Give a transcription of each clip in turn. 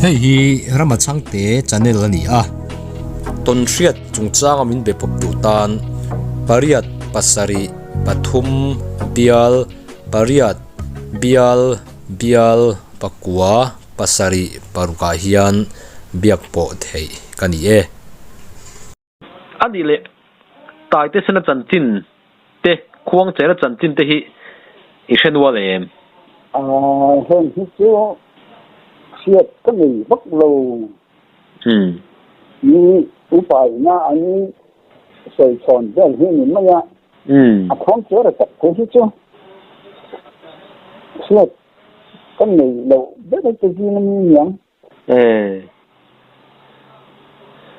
Hei hi ramachang te channel ani a ton hriat chungchang amin be pop tu tan pariat pasari pathum bial pariat bial bial pakua pasari paruka hian biakpo thei kani e ani le tai te sena chanchin te khuang chera chanchin te hi i hrenwa le hen hi chu siết cái gì bắt đầu như upai na anh soi chọn cái gì mình mà ya không chơi được cái gì chứ siết cái gì đâu biết cái gì nó nhàng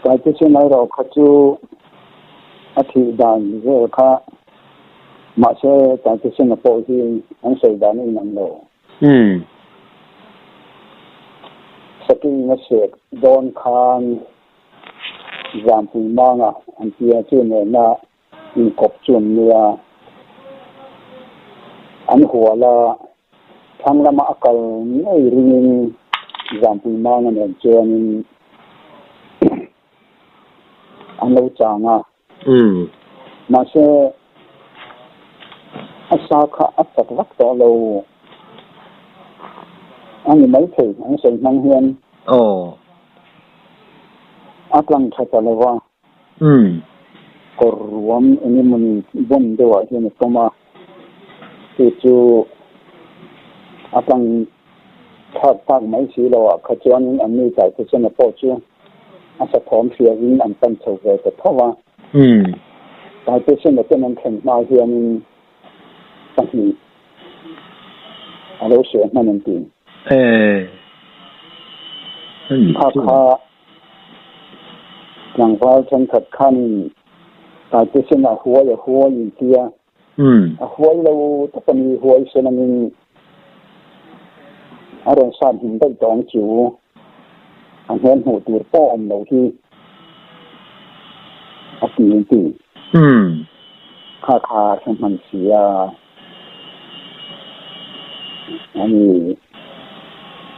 cái này rồi khách chú thì đàn rồi cả mà sẽ cái này bảo thì anh soi đàn này nằm đâu saking na sek don khan zampui manga an tia chu ne na in kop chun nia an huala thanglama akal nei ring zampui manga ne chuan an lo changa ma se asaka atak vak to lo anh mấy thì anh sẽ mang hiền ác lăng thật là vào koruam ini mình bom dewa hiền toma thì chú ác lăng thật thật mấy xí lo khách cho anh đi tại cái chân là bao nhiêu anh sẽ thom phía in anh tân sầu về cái thao vào tại cái chân là chân anh thành mai hiền tăng thì alo sửa mà nên tiền Kaka yang chân thật khăn tại cái sinh là huay gì kia huay lâu tất cả những huay sinh là mình ở trong sản hình đất đón chịu anh em hồ tiêu bỏ ông đầu thì ở tiền tiền Kaka trong hành xí anh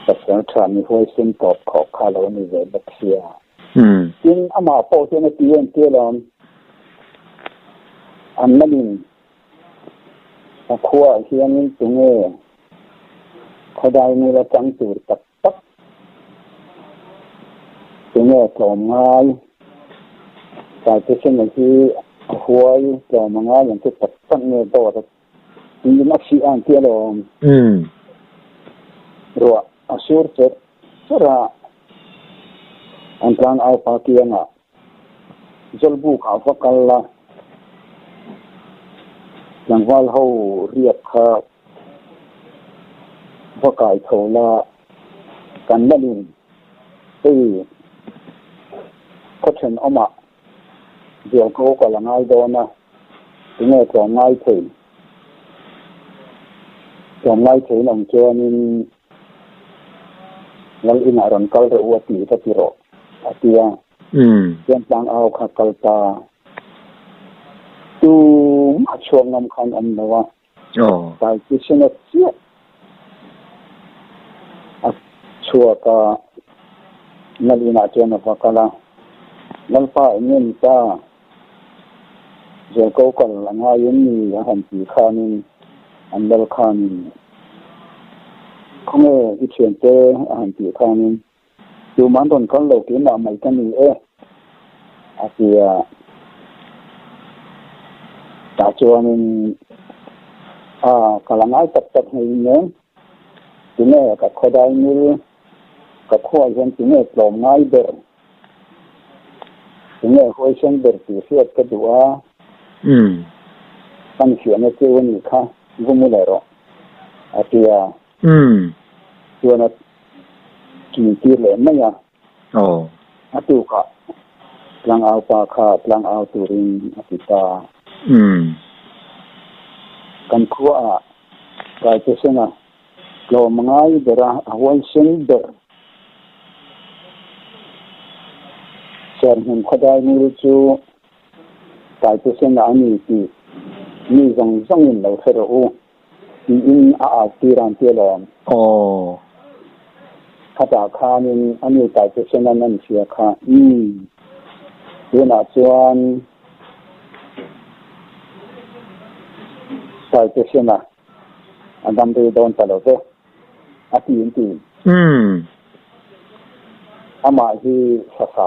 แต่เสียงฉันมีห้วยเส้นตอบขอบคาร์ลนี่เลยบักเสียจริงอามาโปเทนตีนเที่ยวลมอันนั้นขั้วเฮียนี่ตรงนี้เขาได้มีระจังตูดตับตรงนี้กลมง่ายแต่ที่เช่นที่ห้วยกลมง่ายอย่างที่ตับเนี่ยโดดจริงนักชีอันเที่ยวลมรัวasur cera antang au pakianga jalbu ka fakalla yang wal ho riat kha fakai thola kanlin ei kothen oma dio ko ko la ngai dona tinge ko ngai thei nong chuanin lal ina ron kal re uati ta tiro atia yan tang au kha kalta tu ma chuang nam khan am lawa tai ki sina chia a chua ka lal ina chena fakala lal pa nin ta je ko kal la nga yin ni han ti khanin an lal khanin không nghe cái chuyện thế anh chị không dù mà còn có lâu tiếng nào mấy cái gì thì đã cho nên cả là nói tập hình nhớ tiếng này cả khoa đại như cả khoa dân tiếng này làm ngay được tiếng này khoa sinh được thì sẽ cái đũa tăng chuyện này kêu như khác không mua lại rồi thì Tuan kini le maya. Atu ka lang au pa ka lang au turing apita. Kan kuwa ka tesena lo mangai dera awan sen der. Serhin khadai ni chu ka tesena ani ti ni zong lo thero in tiran tielom ข้าจากข้านี่อันนี้ใจจะเช่นนั้นเสียข้าดูหน้าจวนใจจะเช่นน่ะอันดำดูโดนตลอดเลยอาทิตย์ที่อามาที่สัก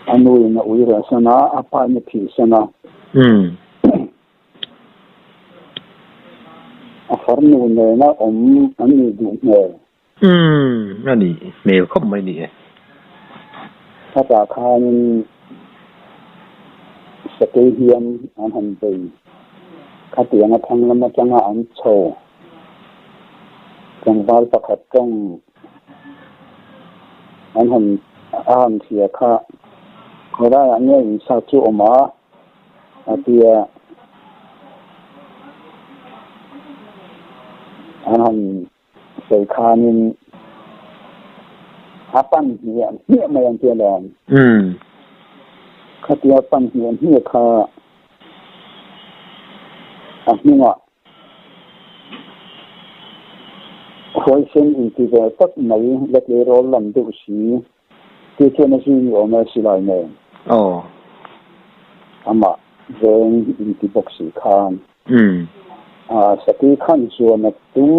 อันนู้นอุยรัสนาอาปานิพิสนาฟอร์นูเนี่ยนะอันนี้ดูเนี่ยอันนี้เมลเข้าไม่ดีถ้าจากข้านี่สเตเดียมอันหันไปข้าเตียงทั้งแล้วมาจังอันโชจังบาลประคัดจังอันหันเสียข้าเขาได้อันนี้สาวจูออกมาอาเตียอันนั้นใส่คานินอาปั้นเหียนเหี่ยมาอย่างเจริญข้าเตียปั้นเหียนเหี่ยคานี่ว่าคอยเส้นอินทิเวตัดไหนเล็กๆร้อนลำดุสีที่เชื่อมาซื้อออกมาสิลายเนี่ยอามาเรื่องอินทิบอกสีคานสติขันส่วนตู้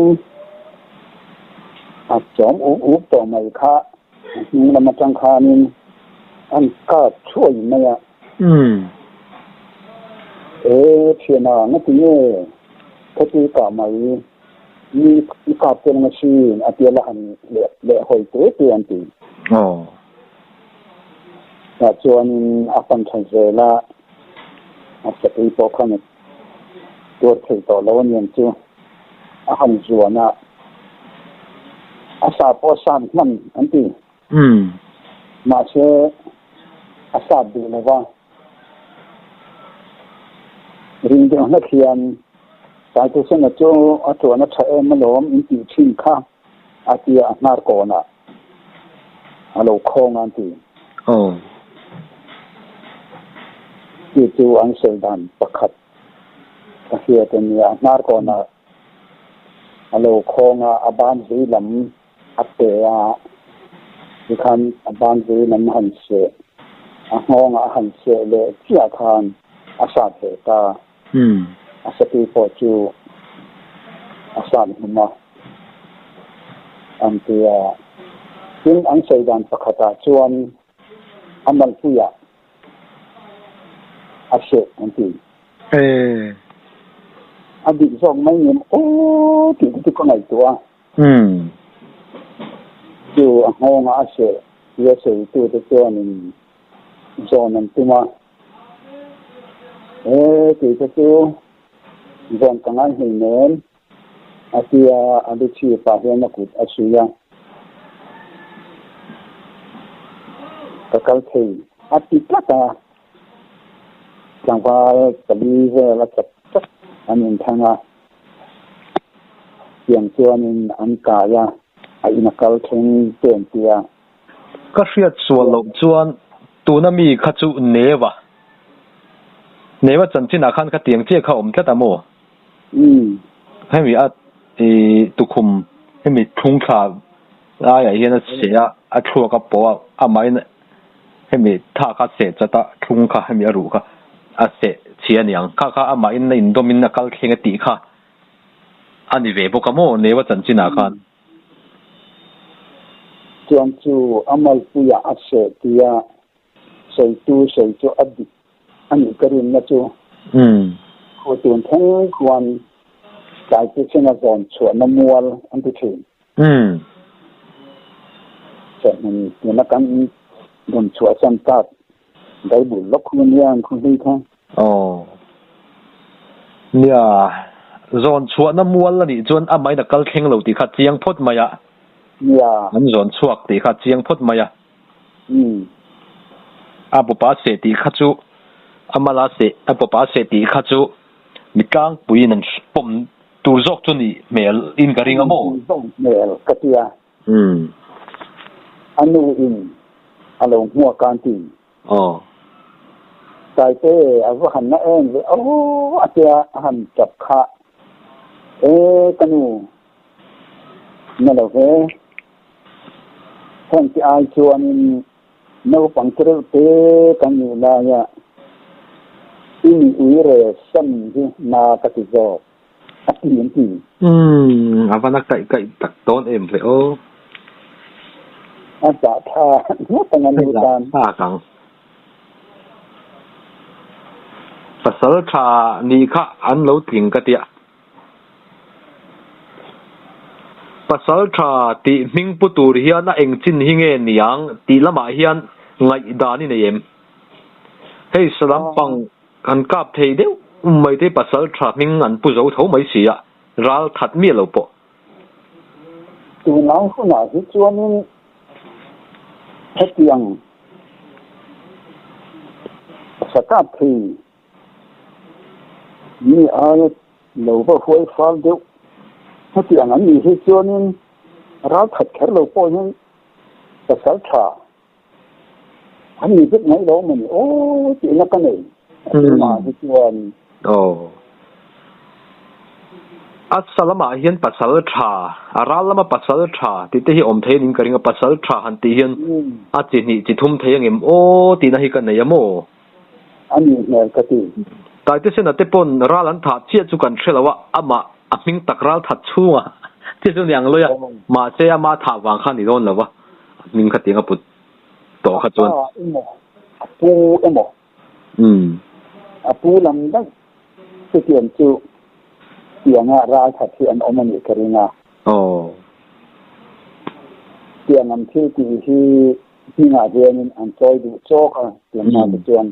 จอมอุบต่อไม่ค่ะนี่เรามาจังคานินอันก็ช่วยไหมเชียนานั่นที่นี่เขาตีก่อไม่มีกาเป็นมาชีนอาเตียละหันเละหอยตัวเตียนตีแต่ส่วนอาปันชัยเจละสติปกครองตัวเทต่อแล้วเนี่ยจูหันจวนอาสาพอสันมันอันที่มาเชื่ออาสาดีเลยว่าริงเดียวนักเรียนสายตัวเส้นจูตัวนักเรียนมาล้อมอินทิชินข้าอาเตียนาร์โกนะฮัลโหลโคงอันที่ที่จูอันเซดันประคัดเฮียตัวนี้นาร์โกนะฮัลโหลโคงอาบานซีลำอัตเตะที่คันอาบานซีลำหันเสห้องหันเสเลยเจ้าคันอาสาเตตาอาสติปอจูอาสาหิมะอันที่ซึ่งอันเซดันประคัดชวนอามันผู้ยาอาเสอันที่อดีตส่งไม่เงินที่ก็ไหนตัวอยู่ห้องอาเซียเสียตัวนึงโซนนั้นตัวมาที่ตัวโซนต่างๆเห็นเงินอาเซียอันที่ชื่อป่าเฮียนักกุฎอาเซียก็เขาที่อาทิตย์ละจังหวะตะลีเวลาจับอันนี้ทางเสียงตัวนี้อันกายไอ้นักการเข่งเปลี่ยนเตียก็เสียส่วนลงจวนตัวนั้นมีขจุเนวะจันที่นาคันก็เตียงเจ้าเขาแค่ตาโมให้มีตุคุมให้มีทุ่งขาอย่างเงี้ยนะเสียชัวกับปอไม่เนี่ยให้มีท่าคัดเสจะตะทุ่งขาให้มีรู้ค่ะเสเชียนยังข้าไม่ในอินโดมินักการเข่งตีค่ะอันนี้เว็บก็โมเนวจันที่นาคันจวนจูอามาลปุยอาเสตียใส่จูอดีอันนี้ก็เรียนนะจูโคตุนทั้งวันใจที่เช่นก่อนชวนน้ำมัวอันที่ถึงแต่มันนักการโดนชวนสันตัดได้บุญล็อกคุณยังคุณดีค่ะเนี่ยโซนชวนน้ำมัวแล้วนี่จวนอาไม่นักการเข่งเหล่าที่ขัดเจียงพดมายะมันโซนชวกที่ขัดเจียงพดมายะบุปผาเสตีขัดจูอามาลาเสบุปผาเสตีขัดจูมีกางปุยนั่งปุ่มตูจกจุนี่เมลอินกระริงอ่ะโมเมลกระเทียอันนู้นอารมณ์หัวการตีใจเต้เอาหันหน้าเองเลยอาเจียหันจับขา canu na lo ve hong ti ai chuan no pang tre te canu la ya in uire sam hi na ka ti zo atin ti avana kai tak ton em ve o a ta tha no tangan ni tan ta kang pasal tha ni kha an lo ting ka tia pasal tha ti ming putur hian a eng chin hi nge niang ti lama hian ngai dani nei em hei salam pang kan kap thei deu mai te pasal tha ming an pu zo tho mai sia ral khat mi lo po tu nang khu na hi chuan in hetiang sakap thi ni a lo ba hoi fal deu hetiang an ni hi chuan in ral khat kher lo po hin pasal tha anh nhìn biết mấy đó mình chuyện nó cái này mà cái chuyện Assalama hian pasal tha aralama pasal tha ti te hi om the ning karinga pasal tha han ti hian a chi ni chi thum the ngem ti na hi kan nei amo ani ne ka ti tai te sena te pon ralan tha chia chu kan thelawa ama aming takral that chunga ti chu nyang loya ma se ama tha wang khan ni don lawa ming kha tinga put to kha chuan pu emo pu lam da se tian chu tiang a ra tha thian omani karinga tiang am thi ti hi nga hian an choi du chok a tiang na de chuan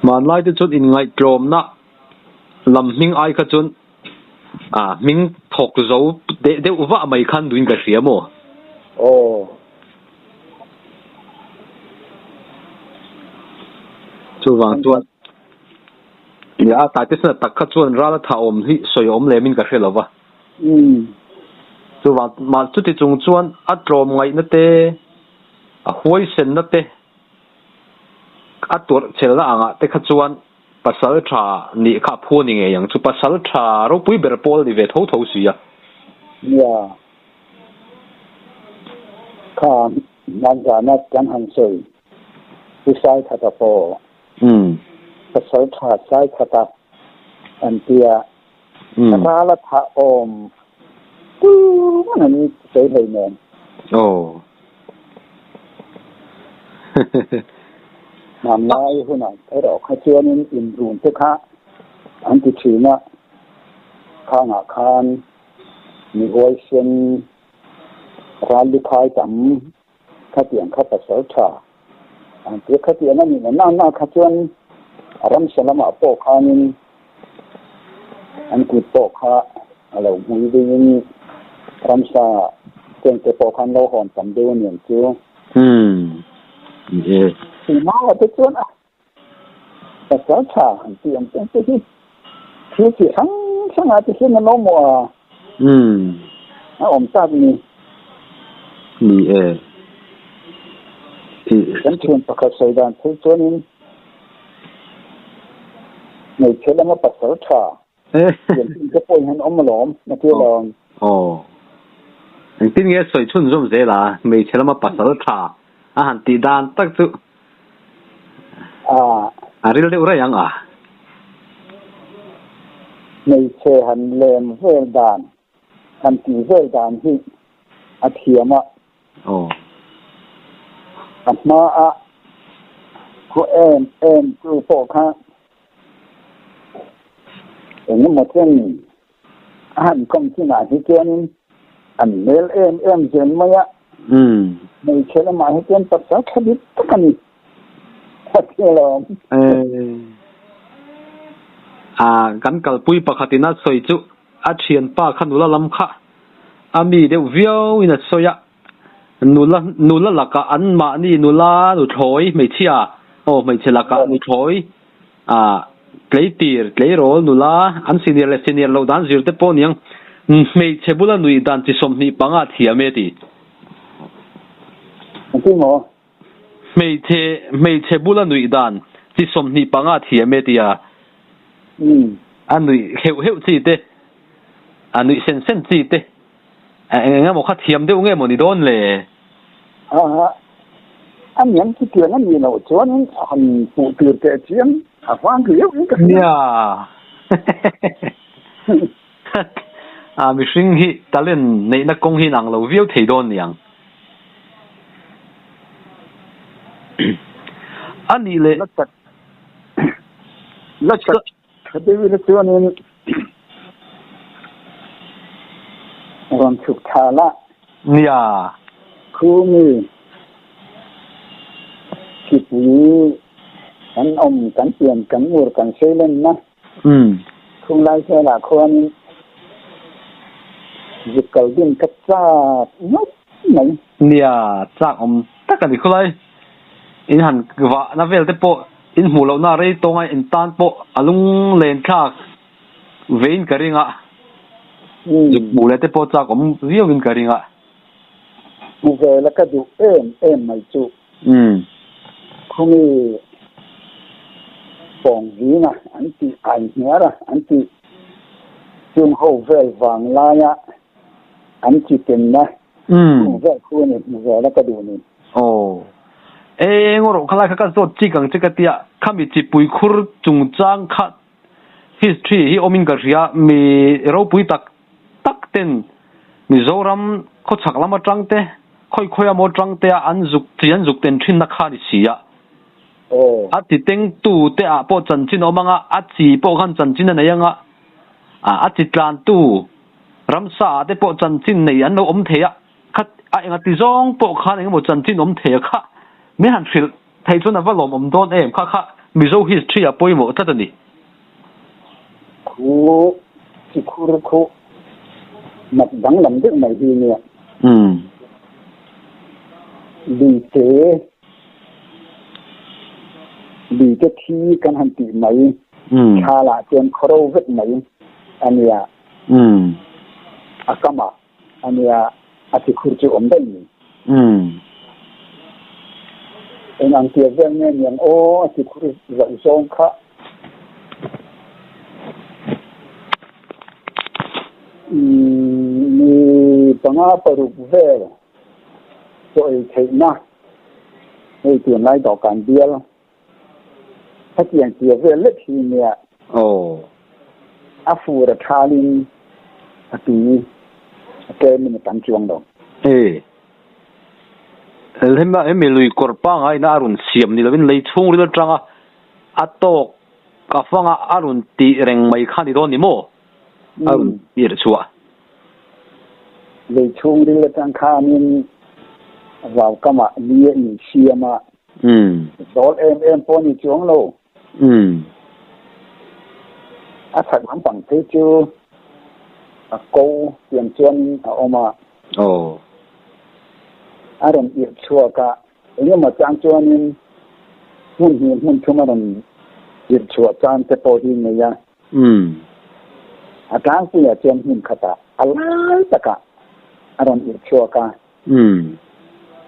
man lai te chut in ngai trom na lam ming ai kha chun ming thok zo de uwa mai khan duin ka siamo chu wang chuan ya ta te sa tak kha chuan ra la tha om hi soi om le min ka hrelowa chu wang ma chu ti chung chuan a trom ngai na te a huai sen na te a tur chel la anga te kha chuan pasal tha ni kha phu ni nge yang chu pasal tha ro pui ber pol ni ve tho tho sia ya kha nan ja na kan han sei pu sai tha ta po pasal tha sai tha ta an tia ra la tha om tu na ni sei lei ne nam lai hu na ai ro kha chuan in run te kha an ti thina kha nga khan ni hoi sen ran li khai tam kha tiang kha pasal tha an ti kha tiang ni na kha chuan aram salama po khanin an ku po kha alo mui ding ram sa ten te po khan lo hon tam de nian chu thì nó là cái chuyện là kéo trả hàng tiền cái thứ chỉ sáng ngày thì khi nó mùa nó ổn ta thì cái chuyện bạc sợi đàn thứ cho nên người chơi là nó bạc sợi trả cái bôi hắn ôm mà lỏm nó kia là anh tin nghe sợi chun zoom dễ là người chơi là nó bạc sợi trả han ti dan tak chu ril de ura yang nei che han lem vel dan han ti vel dan hi a thiama ma a ko em tu po kha en mo chen han kom chi na hi chen an mel em chen ma ya nei che la ma hi chen pat sa khabit takani kan kalpui pakhatina soi chu a thian pa khanula lam kha ami de viau ina soya nula laka an ma ni nula nu thoi mai chia mai chela ka nu thoi klei rol nula an senior lo dan zir te pon yang mai chebula nui dan chi somni panga thiame ti mo mei che bula nui dan chi somni panga thiame tia anh nuôi hiểu hiểu gì thế anh nuôi sen sen gì thế nghe một khát hiếm thế nghe một đi đón lệ anh nhận cái tiền anh nhiều cho nên anh phụ tiền cái chuyện quan cái yếu cái mình sinh hi ta lên này nó công hi năng lâu viêu thấy đón nhàng anh đi lệ lát cái đấy là cho nên còn chụp thà la khu mi kịp như anh ông cắn tiền cắn ngồi cắn xe lên na không lai xe là con việc cầu điện cắt ra nhóc này chắc ông tất cả đi không lai in hẳn vợ nó về tới bộ in mù lâu na rây tông ai in tan bộ alung lên khác về in cái riêng ạ mù lên tới bộ chắc ông riêng in cái riêng ạ mù về là cái điều em mày chú không đi phòng gì nè anh chị ảnh nhớ ra anh chị trường hậu về vàng la nhá anh chị tìm nè về khu này về là cái điều này ngồi khai cái số chỉ cần cái tia khám bị chỉ bùi khur trung trang khát history hi omin cái gì mi rau bùi tắc tên mi zoram có chắc lắm trang te khôi mo trang te anh dục tên trên nát khát gì à chỉ tên tu te bộ chân chín ông ạ chỉ bộ khăn chân chín này chỉ làm tu ram sa te bộ chân chín này anh ông thế khát anh tí zong bộ khăn anh một chân chín ông thế khát mấy hàng chuyện thấy cho nó vất lòng ông đón em khát mi zo history bôi một tất đi khu mặt đắng làm được này gì nè vì cái thi căn hành tỷ mấy khá là trên khâu vết mấy anh ya akama anh ya ati khurju om đây anh kia về nghe nhận ati khurju dạy song khá ni banga paru về rồi thấy na hay tiền lại đọc cản bia phát triển kia về lịch thì nè phụ là thà linh thì cái mình tạm chuông đâu thế mà em lùi cột băng ai na arun xiêm ni là bên lấy chung đi đó trang to cả phong arun tì rèn mấy khăn đi đó ni mo arun đi được chưa lấy chung đi là trang khăn mình vào cái mà lia ni xiêm mà đó em po ni chuông đâu thật lắm bằng thế chứ cô tiền chuyên ông mà đồng ý chua cả nhưng mà trang cho nên muốn chúng mà đồng ý chua trang cái bộ đi này ya trang thì là chuyên hình khata alai tất cả đồng ý chua cả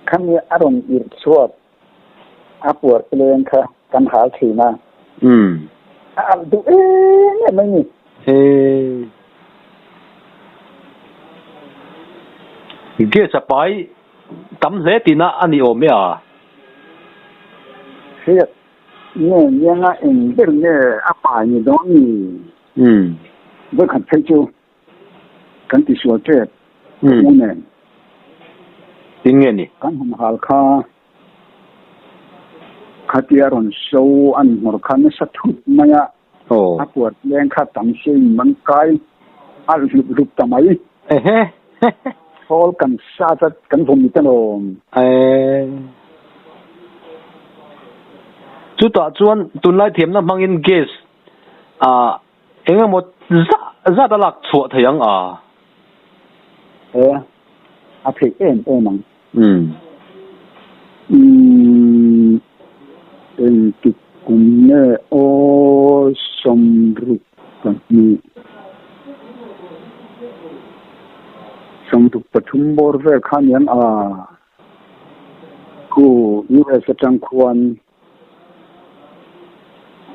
kami đồng ý chua upward lên cả căn hal thì na tu mấy nhỉ cái sắp tới tấm lễ thì na anh đi ôm咩à? Thế nghe anh biết nghe áp bài như đó thì với khẩn thấy chưa cần thì sửa chết không nè tiếng nghe nè cần hầm hal khá tiệt rồi sâu ăn một khăn nó sát thút mày áp quật lên khá tắm xin măng cái ăn rụp tắm ấy Paul kan sa kan vom tan lo chu ta chuan tun lai thiam na mangin gas enga mo za da lak chu thayang a phê em mang en tu kunne o som ru kan ni trong tục pathum bor ve khan yan ku US tang khuan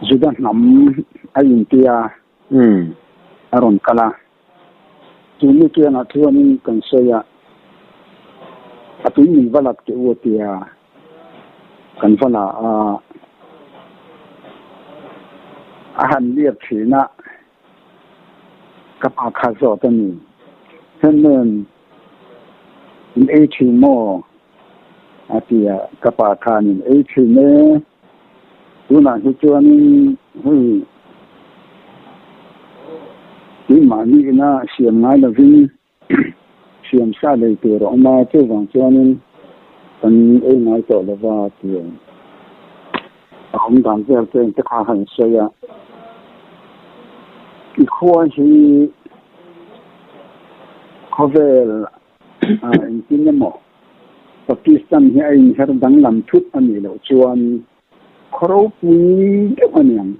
judan nam a India aron kala tuni kia na tuanin kan saya atui min valak te utia kan vala ahan liep thina kapa khazo tani henen in echi mo atia kapa khanin echi ne tuna hi tuanin hui mani na siam ngai la vin siam sa le te ro ma che wang chuanin kan e ngai to la wa ti ông dan zel te te kha han se ya ki kho hi khovel in tin mo Pakistan hi ai har dang lam thut ani lo chuan khoro pui ke maniam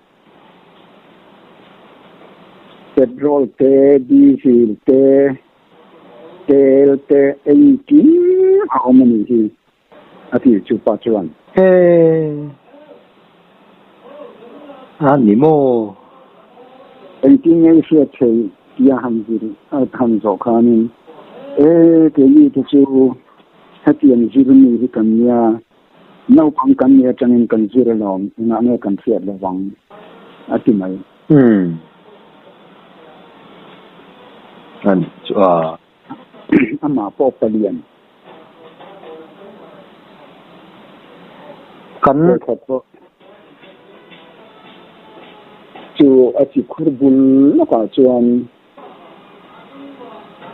petrol te diesel te tel te engine aomani hi ati chupa chuan ni mo engine ai sia che ya han ji han zo khanin ke ni tu chu hatian jirni hi kan ya nau pang kan ya changin kan jira lom na ne kan fiat le wang ati mai an ama po palian kan khapo chu ati khurbul la ka chuan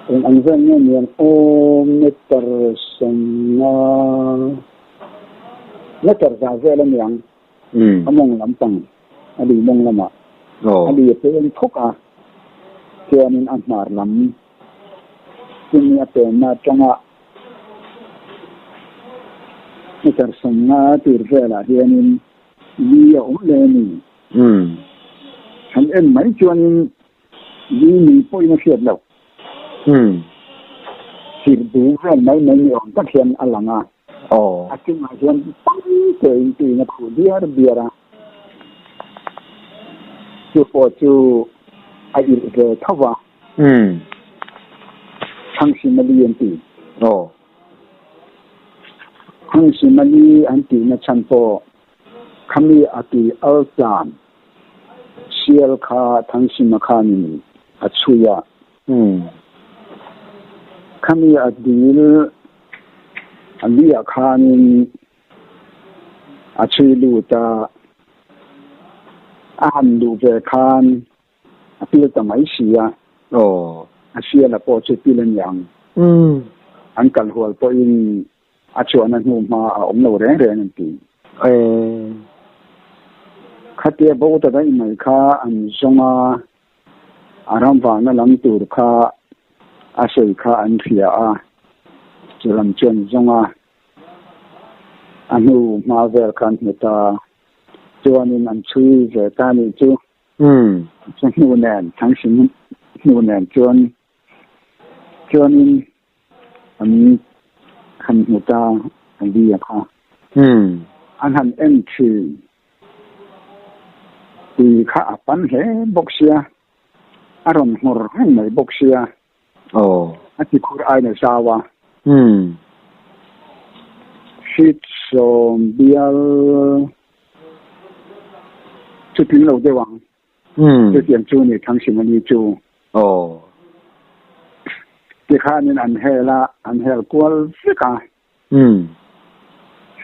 an ven ne om meter sona meter za vela miang among lampang ali mong lama ali pe en thoka chuanin an mar lam kunya pe na changa meter sona tir vela hianin li le ni han en mai chuanin li ni poi na fiat lo sir du ran mai mai on ta khian alanga akin ma hian pang te ti na khu biara chu po chu ai ge thawa thang simali anti thang simali anti na chanpo khami ati altan sial kha thang simakhan achuya khami adil alia khanin achilu ta ahan lu ve khan apil ta mai sia asia la po che pilen yang an kal hol po in achuana nu ma om lo re re nan ti khate bo ta dai mai kha an zonga aram wa na lam tur kha asoi kha an thia a churam chen zonga anu ma ver kan ta chuanin an chui ve ta ni chu chu nu nen thang sim nu nen chuanin an han mu ta an di a kha an han en chi ti kha pan he boxia aron hor han mai boxia ati khur ai na sawa shit so bial chu tin lo de wang chu tian chu ni thang sim ni chu ti kha nin an hel kwal fika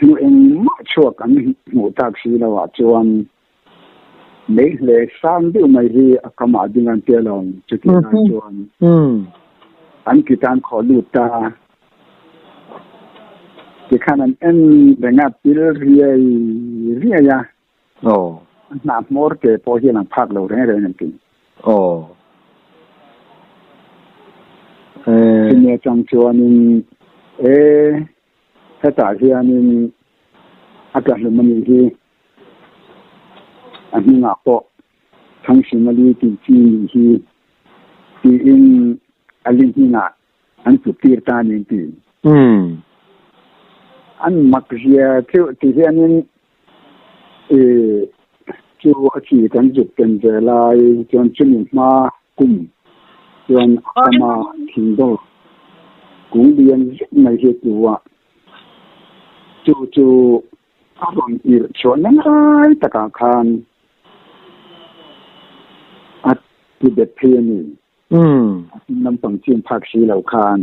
nu en ma chuak an mu tak si lo wa chuan le sang du mai ri akama dingan te long chu ti na chuan an kitan kho lu ta ki khanan en benga pil ria ya na mor ke po hi na phak lo re nan ki ne chang chuanin ta ta hianin aka lu mani hi an nga po thang simali ti chi hi ti in alihina an supir ta ni ti an makzia tu ti hianin chu a chi kan juk kan je lai chuan chumi ma kum chuan ama thindo cũng điên này hiện tượng chu aron ir chuan ai ta ka khan at ti de piani nam pang chin phak si lo khan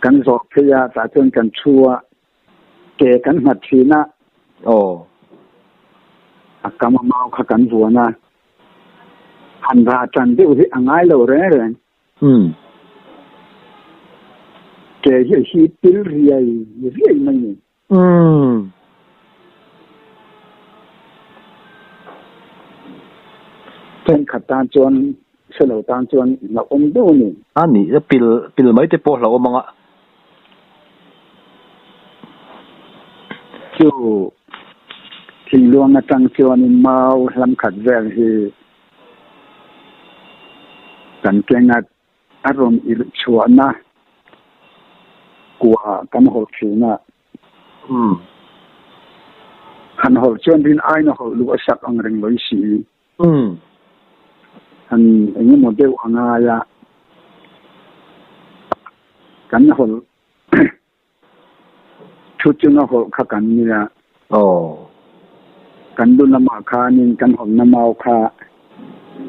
kan zo phya ta chuan kan chua ke kan mat thina akama mau kha kan zuana han ra chan de hi angai lo re ke hi pil riai maiเป็นขัดตาจวนเสลวตาจวนเราอมดูนี่อันนี้จะปิลไม่ได้พอเราอมงะจู่ที่ลวงจังจวนมาลำขัดแวงที่กันเกงัดอารมณ์อิรชวนนะกลัวกันหดชีนะหันหดจวนดินไอ้นะหดลูกสักอังเริงลอยสีอันนี้โมเดลอังอายะกันหดชุดจุนหดขักันนี่ละกันดุนมาคานินกันหดนมาคา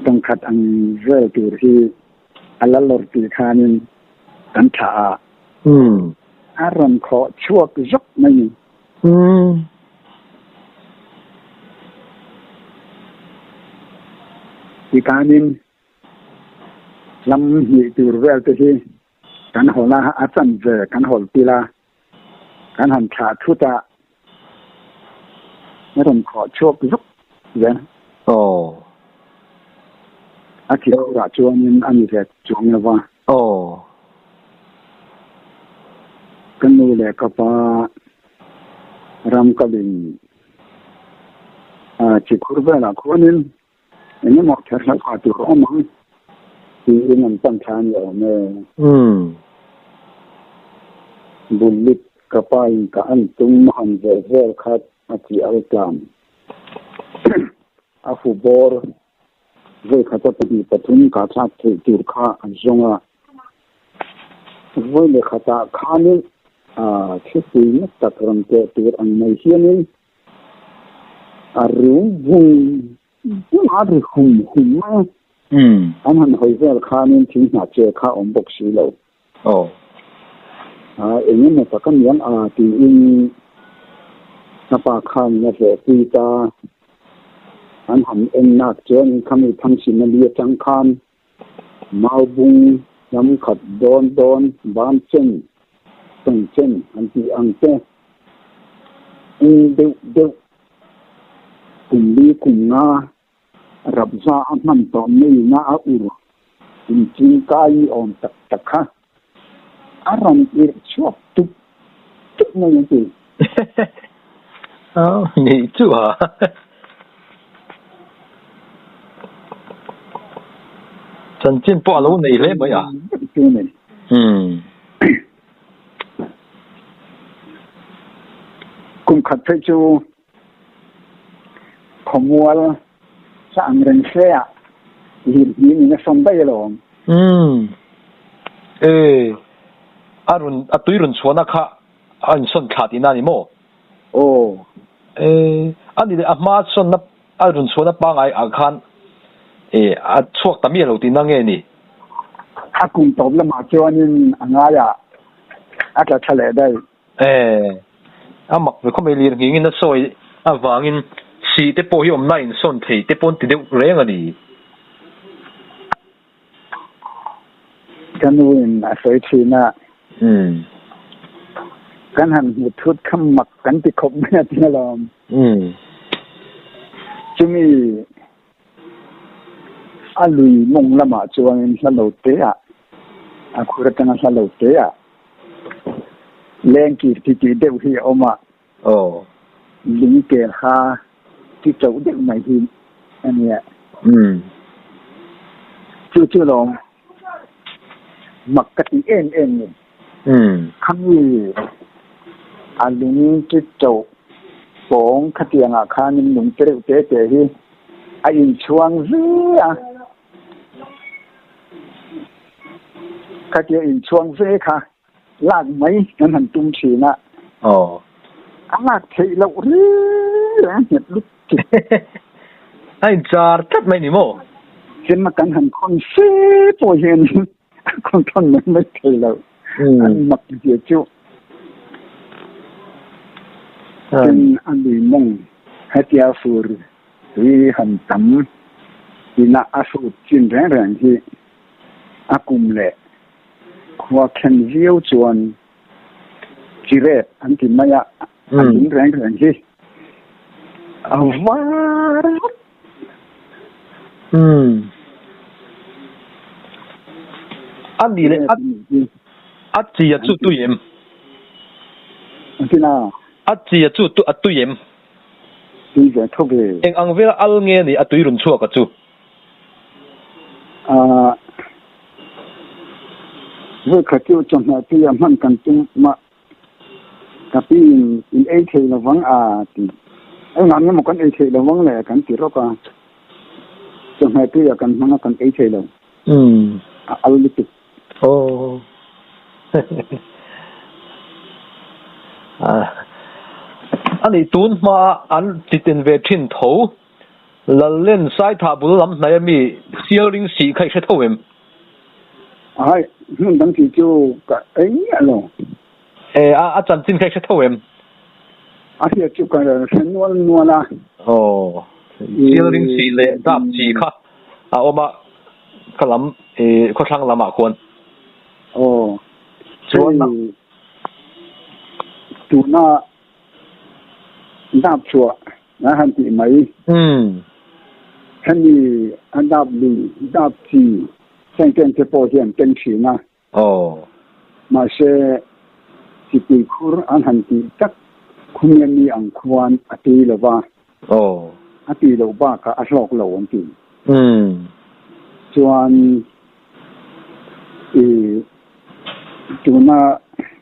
ต้องขัดอันเร่ตัวที่อัลลอฮ์ตีคานินกันฉาอารมณ์ขอชั่วก็ยกไม่อีกการนึงลำหีตัวเวลตัวที่กันหัวละอาจารย์เจกันหัวตีละกันหันขาทุตะไม่ต้องขอชั่วก็ยกเลยอาทิตย์ละจวนนึงอันนี้แค่จวงเลยว่ากันนู่นแหละก็ป้ารำกบินจิคุรเวลาคนนึงอันนี้หมดแค่ละขาตัวอ้อมมั้งที่มันตั้งทานอยู่เนี่ยบุญลิบกับไปกับอันตุ้มหันเจริญขัดอาทิอาริกามอาฟูบอร์เรื่องขัดปฏิปทุนกับชาติจุดข้าอันจงอ่ะเรื่องขัดข้านี่ที่สิ่งตัดรำเกตัวอันไม่เชี่ยนี่รู้บุญมาดูหุ่มมาอันนั้นหอยเวลข้านี่ทิ้งหน้าเจ้าข้าอมบกสีเราเองนี่มันตะกันยังที่อินนับปาข้านี่เสียปีตาอันหันเอ็นนักเจ้านี่ข้ามีทั้งสินเลียจังคานมาบุญยำขัดโดนบ้านเช่นต้องเช่นอันที่อังเจ้เด็กกลุ่มดีกลุ่มงารับซาอันนั้นตอนนี้งาอุรจริงกายอ่อนตะค่ะอารมณ์อิรชอบทุกในอย่างที่นี่จู่ฮะฉันจิ้มปอแล้วในเล่มไหมอ่ะกุมขัดไปจูขมัวละสั่งเริงเสียหินนี่ส่งได้หรออารุณตุยรุนชวนนะคะอันส่วนขาดนั่นนี่โมอันนี้อามาส่วนนับอารุณชวนนับปางไออาคารช่วงตะมีเราตีนั่งเงี้ยนี่อากุมตบแล้วมาจวนอังายะอาจจะเฉลยได้มักเขาไม่เรียนอย่างนี้นะซอยวางอินสีเตปโยมนั่นส่วนที่เตปนติดเรื่องอะไรกันนู่นสวยชีนะกันหันหุดทุดขมักกันติขบแม่ที่นลอมจะมีอาลุยมงละมาจวนสโลเตะอาคุระกันสโลเตะแรงกีที่เดียวที่เอามาลิงเกลาที่เจ้าเด็กใหม่ที่อันเนี้ยชื่อลองมักกะติเอ็นนี่คำนี้อันนี้ที่เจ้าปองขัดยังอาคารนี่หนุ่มเตะที่ in chuang ve à cái kia in chuang ve kha lạc mấy nên hành tung chỉ na lạc thì lâu ri nhật lúc anh char tất mấy niệm mô hiện mà cần hành con xe bồi hiện con thon mấy thì lâu anh mặc gì chứ trên anh đi mong hết gia phur vì hành tắm vì na asu chuyên rèn thì akum lệ qua khen diêu chuan chỉ rét anh thì mày anh rèn thì anh đi lên anh chỉ chú tụi em thế nào anh chỉ chú tụi em đi về thôi về anh về al nghe này tụi run chua cả chú với khởi tiêu trong này thì mình cần chung mà tapi in ai thì là vẫn thì anh làm như một con ai thì là vẫn là cần chỉ rồi cả trong này thì cần mình cần ai thì là al lịch anh ấy tuôn mà anh chỉ tin về thiên thấu là lên sai thà bù lắm này mi siêu linh sĩ khai sẽ thâu em ai nhưng đăng ký cho cái ấy rồi chân tin khai sẽ thâu em thì chụp cái sen nuôi là siêu linh sĩ lệ đáp chỉ khá mà cái lắm có sang làm mà quan cho nên tụi nó đáp chùa là hành tỷ mấy hành đi anh đáp lì đáp chỉ xem cái bảo hiểm tên chỉ na mà sẽ chỉ bị khur anh hành tỷ chắc không nhận đi ăn quan ati là ba ati là ba cả lọc lẩu anh tỷ cho anh tụi nó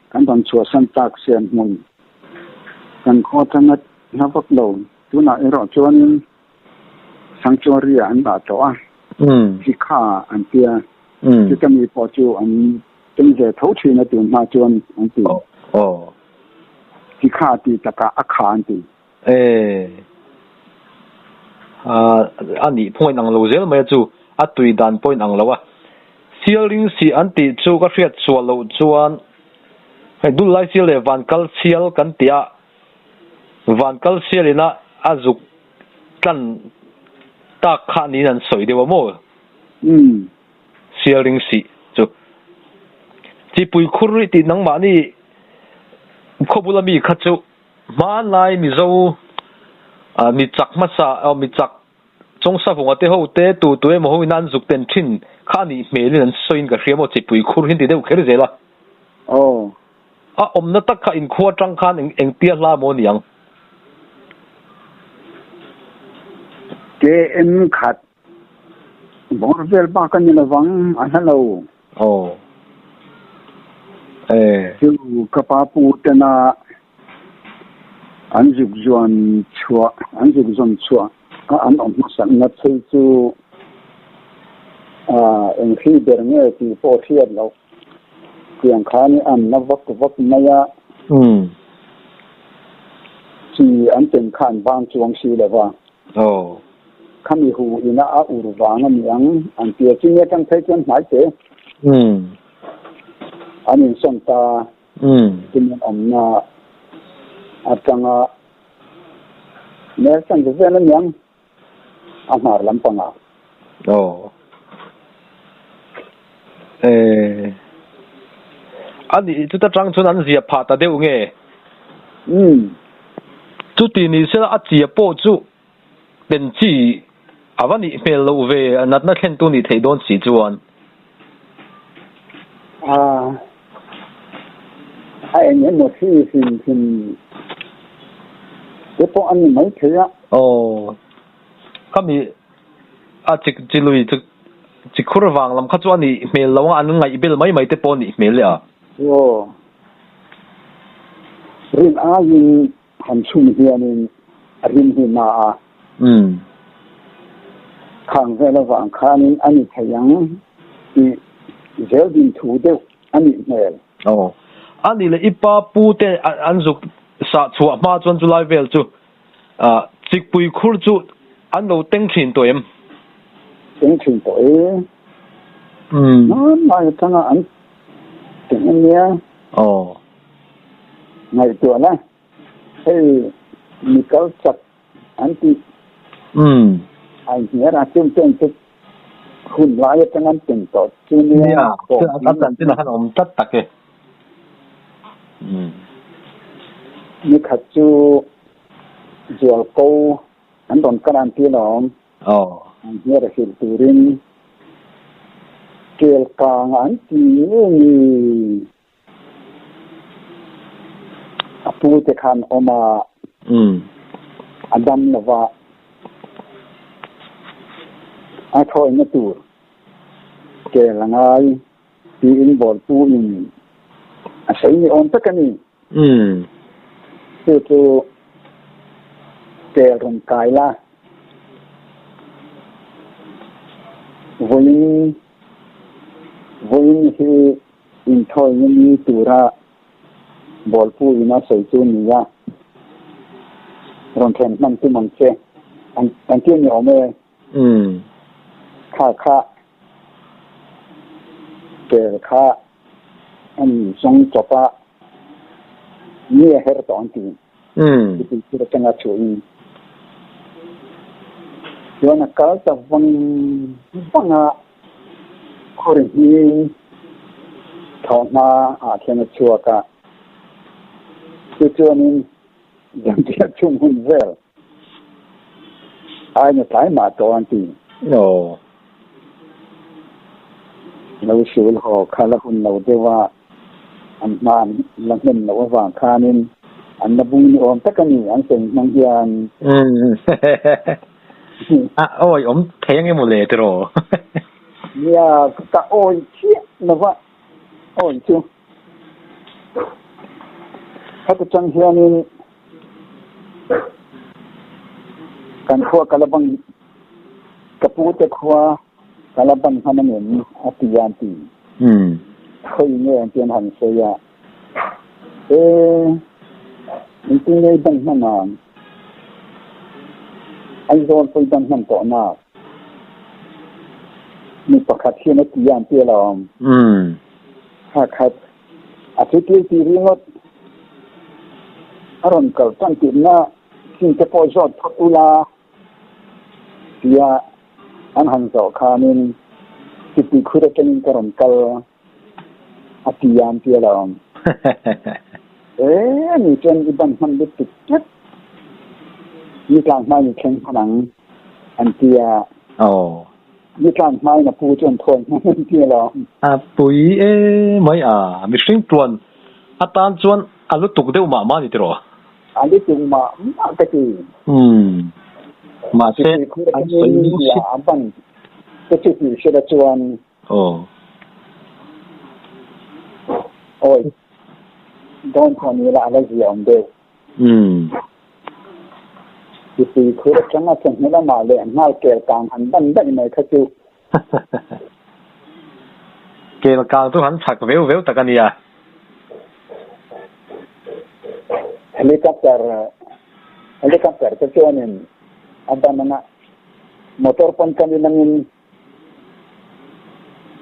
anh toàn chùa san tác xem mùng anh khó khăn nhất nó bắt đầu tụi nó ở chỗ anh sanctuary anh đã cho chỉ khá anh kia chỉ cầnมีพอจูอันเป็นเจทาวชีนะตัวมาจวนอันตีที่ข้าตีตะกะอาคารตีอันนี้พอยนังโลเซลไม่จูตุยดันพอยนังโลวะเซียลิงสีอันตีจูก็เสียส่วนโลจวนให้ดูไลเซียเลวันกัลเซียลกันตีอะวันกัลเซียลนะอาจุกันตาขานี่นั่นสวยเดียวมั้งเสียลิงสีจูที่ปุยคุริตินังมานี่ขบุลมีขัดจูมาไลมิโซมีจักมาซามีจักจงสะพงษ์เตหูเตตัวมโหนันจุกเต็นทิ้นข้านี่เมลินันสวยกับเสียมที่ปุยคุริติเดียวแค่เจล่ะอมนัตตะข้าอินขวดจังข้านเอ็งเตียลาโมนี่ยังเกอ็นขัดบอกเวลบ้ากันนี่ละวังอันนั้นเราจูกระปาปูเตนาอันจุกจวนชัวอันจุกจวนชัวอันออกมาสั่งนัดซื้อจูเอ็งที่เดินเนี่ยที่โปรเทียนเราเพียงค้านี่อันนับวักไม่ยะที่อันเป็นขันบางจวงชีเลยว่าข้ามีหูอินาอุรวางันยังอันเปียจิ้งเนี่ยกันใช้กันหมายเจอันนี้ส่งตาที่มันอมนาอาจารย์เนี่ยสั่งจะเป็นอะไรยังอาหารลำปังอันนี้จุดจังชุนอันเสียผ่าตาเดียวไงจุดที่นี่เสียอาเจียโปจุเป็นจีวันนี้เมลเวนัดนัดเห็นตัวนี้ที่โดนสีจวนไอ้เนี่ยหมดที่สิ่งเดี๋ยวพวกอันนี้ไม่เที่ยก็มีจิลุยจิคุระวังลำคัดจวนนี่เมลระวังอันนึงไงอีเบลไม่เตปอนี่เมลเลยรินอายิงหันชุ่มเฮียนี่รินหิมา khang ve la wang khan ani thayang i zel din thu de ani mel ani le ipa pu te anzuk sa chua ma chon julai vel chu chikpui khur chu an lo teng thin to em teng thin to no mai tanga an teng nia ngày tuổi này thì mình có chặt anh chị anh nhớ là chương trình cái khuyên lái cho anh tỉnh tổ chương trình tất cả chỉ là hắn ông tất tắc cái như khách chú giờ cô anh còn cái anh kia đó anh nhớ là hiện tượng kêu càng anh chị Apu tekan oma Adam nava Athoy na tur ke langai ti in bol pu in asai ni on takani tu ke ron kai la voin hi in thoy ni tura bol pu ina sei chu ni ya ron chen man tu man che an kia ni ome kha ke kha an song chopa ni her ton ti ti ti tanga chu in yo na ka ta vang a khori ni thon ma a chen chua ka cho nên dân địa chung hôn về ai mà tái mà tổ anh thì lâu xưa họ khai là hôn lâu thế và anh man là mình lâu vàng khai nên anh là vui ôm tất cả những anh sinh mang gian ôi ông thấy cái một lệ rồi ya cả ôi chết nó vậy ôi chưa Hãy subscribe cho kênh Ghiền Mì Gõ để không bỏ lỡ những aron kal tan tin na king te po jot thula ya an han zo khanin ti khura ken karon kal atiyan tia la ni chen di ban han bit tit ni tlang mai ni chen phanang an tia ni tlang mai na pu chen thon tia la pui mai mi sing tuan atan chuan alu tuk deu ma ni tro ali tung ma ka ti ma se an sei ni ya ban ke ti se da chuan oi don thon ni la la ji om de ti khu da changa chen ni la ma le na ke tang an ban da ni mai kha chu ke la ka tu han chak veu ta kan ya helikopter kecuanin ada mana motor pun kami nangin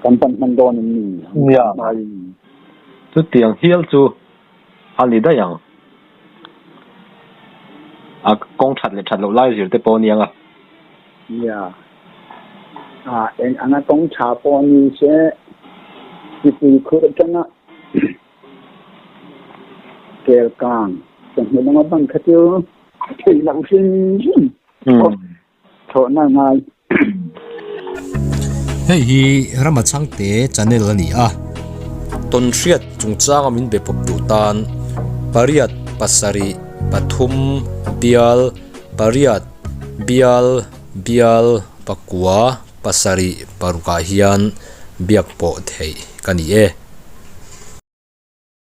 kampan mandon ini ya tu tiang hial chu ali da yang kong chat lo lai zir te po niang ya en ana kong cha po ni se ti khu da chana kel kang mình đang bằng khát tiêu thì lão sinh thọ na ngay hei hi ramachang te channel ani ton hriat chungchang amin be pop tu tan pariat pasari pathum bial pakua pasari paruka hian biak po thei kani